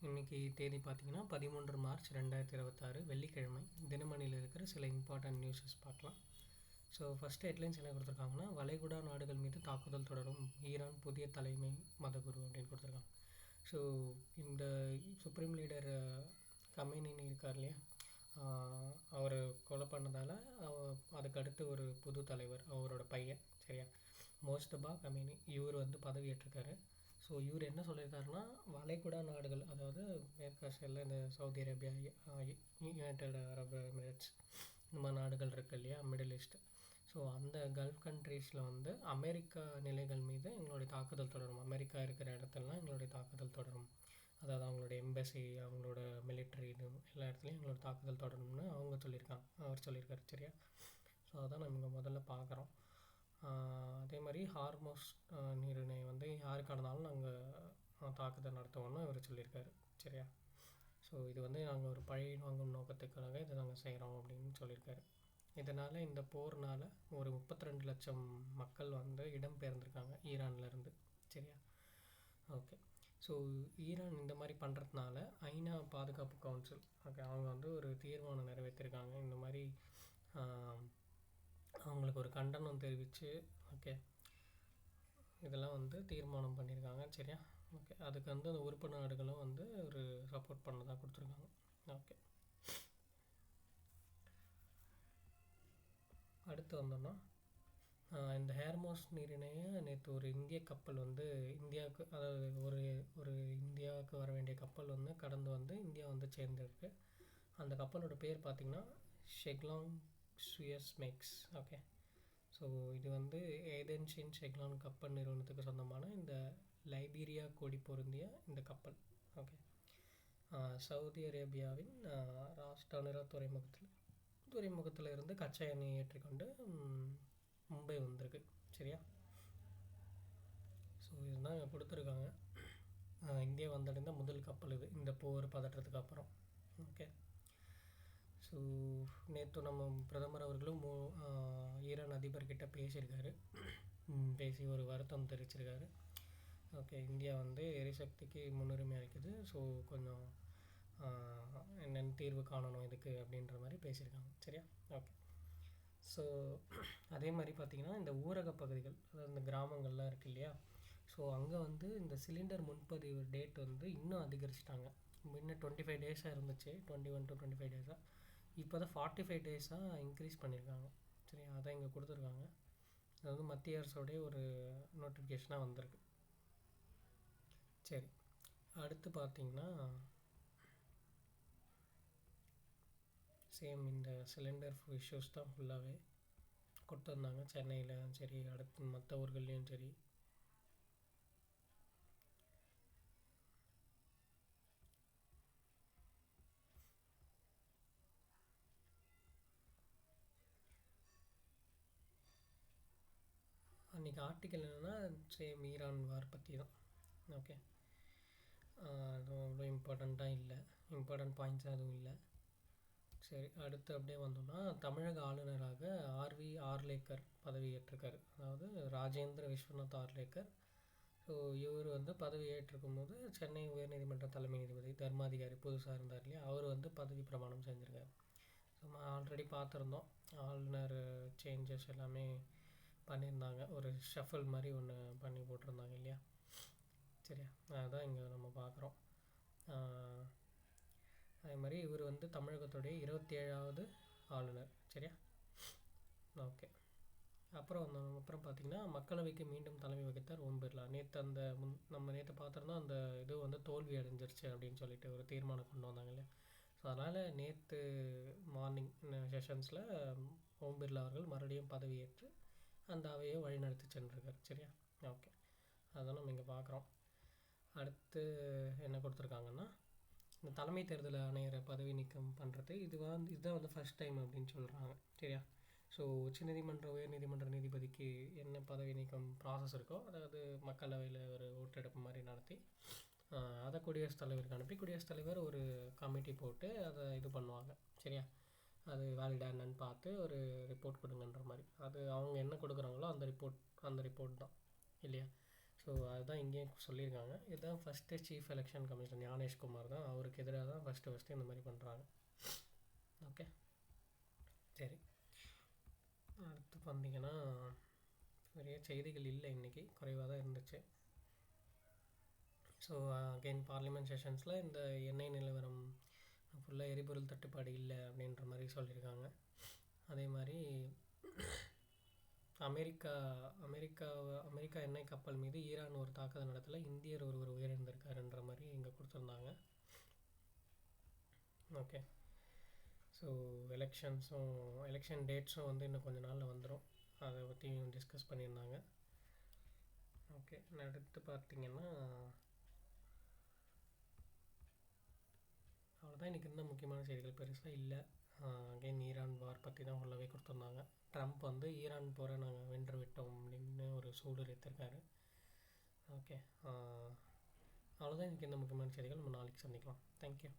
இன்றைக்கி தேதி பார்த்திங்கன்னா 13 மார்ச் 2026 வெள்ளிக்கிழமை. தினமணியில் இருக்கிற சில இம்பார்ட்டன்ட் நியூஸஸ் பார்க்கலாம். ஸோ ஃபஸ்ட்டு ஹெட்லைன்ஸ் என்ன கொடுத்துருக்காங்கன்னா, வளைகுடா நாடுகள் மீது தாக்குதல் தொடரும், ஈரான் புதிய தலைமை மதகுரு அப்படின்னு கொடுத்துருக்காங்க. ஸோ இந்த சுப்ரீம் லீடர் கமேனின்னு இருக்கார் இல்லையா, அவர் கொலை பண்ணதால் அதுக்கடுத்து ஒரு புது தலைவர், அவரோட பையன் சரியா, மோஸ்தபா கமேனி, இவர் பதவி ஏற்றிருக்காரு. ஸோ இவர் என்ன சொல்லியிருக்காருன்னா, வளைகுடா நாடுகள், அதாவது மேற்காசியாவில் இந்த Saudi Arabia, United Arab Emirates, இந்த மாதிரி நாடுகள் இருக்குது இல்லையா, மிடில் ஈஸ்ட்டு. ஸோ அந்த கல்ஃப் கண்ட்ரீஸில் அமெரிக்கா நிலைகள் மீது எங்களுடைய தாக்குதல் தொடரும், அமெரிக்கா இருக்கிற இடத்துலலாம் எங்களுடைய தாக்குதல் தொடரும், அதாவது அவங்களுடைய எம்பசி, அவங்களோட மிலிட்ரி, இது எல்லா இடத்துலையும் எங்களோட தாக்குதல் தொடரும்னு அவர் சொல்லியிருக்காரு சரியா. ஸோ அதான் நம்ம இங்கே முதல்ல பார்க்குறோம். அதே மாதிரி ஹார்மோஸ் நீரிணை யாருக்கானாலும் நாங்கள் தாக்குதல் நடத்துவோம்னு இவர் சொல்லியிருக்காரு சரியா. ஸோ இது நாங்கள் ஒரு பழி வாங்கும் நோக்கத்துக்காக இதை நாங்கள் செய்கிறோம் அப்படின்னு சொல்லியிருக்காரு. இதனால் இந்த போர்னால் ஒரு 32 லட்சம் மக்கள் இடம்பெயர்ந்திருக்காங்க ஈரான்லேருந்து சரியா. ஓகே, ஸோ ஈரான் இந்த மாதிரி பண்ணுறதுனால ஐநா பாதுகாப்பு கவுன்சில் அவங்க ஒரு தீர்மானம் நிறைவேற்றிருக்காங்க. இந்த மாதிரி அவங்களுக்கு ஒரு கண்டனம் தெரிவித்து இதெல்லாம் தீர்மானம் பண்ணியிருக்காங்க சரியா. ஓகே, அதுக்கு அந்த உறுப்பு நாடுகளும் ஒரு சப்போர்ட் பண்ணதாக கொடுத்துருக்காங்க. ஓகே, அடுத்து வந்தோம்னா, இந்த ஹேர்மோஸ் நீரிணையை நேற்று ஒரு இந்திய கப்பல் இந்தியாவுக்கு, அதாவது ஒரு இந்தியாவுக்கு வர வேண்டிய கப்பல் கடந்து இந்தியா சேர்ந்துருக்கு. அந்த கப்பலோட பேர் பார்த்திங்கன்னா ஷெக்லாங் சுயஸ் மேக்ஸ். ஓகே, ஸோ இது ஏதென்ஸின் ஷெக்லான் கப்பல் நிறுவனத்துக்கு சொந்தமான இந்த லைபீரியா கொடி பொருந்திய இந்த கப்பல். ஓகே, சவுதி அரேபியாவின் ராஸ்டானிரா துறைமுகத்தில் இருந்து கச்சா எண்ணெயை ஏற்றிக்கொண்டு மும்பை வந்திருக்கு சரியா. ஸோ இதுதான் இங்கே கொடுத்துருக்காங்க. இந்தியா வந்தடைந்த முதல் கப்பல் இது, இந்த போர் பதற்றத்துக்கு அப்புறம். ஓகே, ஸோ நேற்று நம்ம பிரதமர் அவர்களும் ஈரான் அதிபர்கிட்ட பேசியிருக்காரு. பேசி ஒரு வருத்தம் தெரிவிச்சிருக்காரு. ஓகே, இந்தியா எரிசக்திக்கு முன்னுரிமை அளிக்குது, ஸோ கொஞ்சம் என்னென்ன தீர்வு காணணும் இதுக்கு அப்படின்ற மாதிரி பேசியிருக்காங்க சரியா. ஓகே, ஸோ அதே மாதிரி பார்த்திங்கன்னா, இந்த ஊரக பகுதிகள், அதாவது இந்த கிராமங்கள்லாம் இருக்குது இல்லையா, ஸோ அங்கே இந்த சிலிண்டர் முன்பதிவு டேட் இன்னும் அதிகரிச்சிட்டாங்க. முன்ன 25 டேஸாக இருந்துச்சு, 21 to 25 டேஸாக, இப்போ தான் 45 டேஸாக இன்க்ரீஸ் பண்ணியிருக்காங்க சரி. அதான் இங்கே கொடுத்துருக்காங்க. அது மத்திய அரசோடைய ஒரு நோட்டிஃபிகேஷனாக வந்திருக்கு சரி. அடுத்து பார்த்திங்கன்னா, சேம் இந்த சிலிண்டர் இஷ்யூஸ் தான் ஃபுல்லாகவே கொடுத்துருந்தாங்க, சென்னையில் சரி, அடுத்து மற்ற ஊர்கள்லேயும் சரி. அன்றைக்கி ஆர்டிக்கல் என்னென்னா, சேம் ஈரான் வார் பற்றி தான். ஓகே, அதுவும் அவ்வளோ இம்பார்ட்டண்ட்டாக இல்லை, இம்பார்ட்டண்ட் பாயிண்ட்ஸாக எதுவும் இல்லை சரி. அடுத்து அப்படியே வந்தோம்னா, தமிழக ஆளுநராக ஆர்வி ஆர்லேக்கர் பதவி ஏற்றிருக்கார், அதாவது ராஜேந்திர விஸ்வநாத் ஆர்லேக்கர். ஸோ இவர் பதவி ஏற்றிருக்கும் போது சென்னை உயர்நீதிமன்ற தலைமை நீதிபதி தர்மாதிகாரி புதுசாக இருந்தார் இல்லையா, அவர் பதவி பிரமாணம் செஞ்சுருக்கார். ஸோ ஆல்ரெடி பார்த்துருந்தோம், ஆளுநர் சேஞ்சஸ் எல்லாமே பண்ணியிருந்தாங்க, ஒரு ஷஃபில் மாதிரி ஒன்று பண்ணி போட்டிருந்தாங்க இல்லையா சரியா. அதுதான் இங்கே நம்ம பார்க்குறோம். அதே மாதிரி இவர் தமிழகத்துடைய 27வது ஆளுநர் சரியா. ஓகே, அப்புறம் பார்த்திங்கன்னா, மக்களவைக்கு மீண்டும் தலைமை வகித்தார் ஓம் பிர்லா. நேற்று நம்ம நேற்று பார்த்துருந்தோம், அந்த இது தோல்வி அடைஞ்சிருச்சு அப்படின்னு சொல்லிட்டு ஒரு தீர்மானம் கொண்டு வந்தாங்க இல்லையா. ஸோ அதனால் நேற்று மார்னிங் செஷன்ஸில் ஓம் பிர்லா அவர்கள் மறுபடியும் பதவியேற்று அந்த அவையை வழிநடத்தி சென்றிருக்கார் சரியா. ஓகே, அதான் நம்ம இங்கே பார்க்குறோம். அடுத்து என்ன கொடுத்துருக்காங்கன்னா, இந்த தலைமை தேர்தல் ஆணையரை பதவி நீக்கம் பண்ணுறது இதுதான் ஃபஸ்ட் டைம் அப்படின்னு சொல்கிறாங்க சரியா. ஸோ உச்சநீதிமன்ற உயர்நீதிமன்ற நீதிபதிக்கு என்ன பதவி நீக்கம் ப்ராசஸ் இருக்கோ, அதாவது மக்களவையில் ஒரு ஓட்டெடுப்பு மாதிரி நடத்தி அதை குடியரசுத் தலைவருக்கு அனுப்பி குடியரசுத் தலைவர் ஒரு கமிட்டி போட்டு அதை இது பண்ணுவாங்க சரியா. அது வேலிடாக என்னன்னு பார்த்து ஒரு ரிப்போர்ட் கொடுங்கன்ற மாதிரி, அது அவங்க என்ன கொடுக்குறாங்களோ அந்த ரிப்போர்ட் தான் இல்லையா. ஸோ ஸோ அதுதான் இங்கேயும் சொல்லியிருக்காங்க. இதுதான் first chief election commissioner Gyanesh Kumar தான், அவருக்கு எதிராக தான் ஃபஸ்ட்டு இந்த மாதிரி பண்ணுறாங்க. ஓகே, சரி. அடுத்து பார்த்தீங்கன்னா நிறைய செய்திகள் இல்லை, இன்றைக்கி குறைவாக தான் இருந்துச்சு. ஸோ அகெயின் பார்லிமெண்ட் செஷன்ஸில் இந்த எண்ணெய் நிலவரம் ஃபுல்லாக எரிபொருள் தட்டுப்பாடு இல்லை அப்படின்ற மாதிரி சொல்லியிருக்காங்க. அதே மாதிரி அமெரிக்கா எண்ணெய் கப்பல் மீது ஈரான் ஒரு தாக்குதல் நடத்தல, இந்தியர் ஒருவர் உயிரிழந்திருக்காருன்ற மாதிரி இங்கே கொடுத்துருந்தாங்க. ஓகே, ஸோ எலெக்ஷன் டேட்ஸும் வந்து இன்னும் கொஞ்சம் நாளில் வந்துடும், அதை பற்றி டிஸ்கஸ் பண்ணியிருந்தாங்க. ஓகே, அடுத்து பார்த்திங்கன்னா அவ்வளோதான். இன்றைக்கி இன்னும் முக்கியமான செய்திகள் பெருசாக இல்லை. அகைன் ஈரான் வார் பற்றி தான் உள்ளவே கொடுத்துருந்தாங்க. ட்ரம்ப் வந்து ஈரான் போரை நாங்கள் வென்று விட்டோம் அப்படின்னு ஒரு சூடு எடுத்திருக்காரு. ஓகே, அவ்வளோதான் இன்றைக்கி இந்த முக்கியமான செய்திகள். நம்ம நாளைக்கு சந்திக்கலாம். தேங்க்யூ.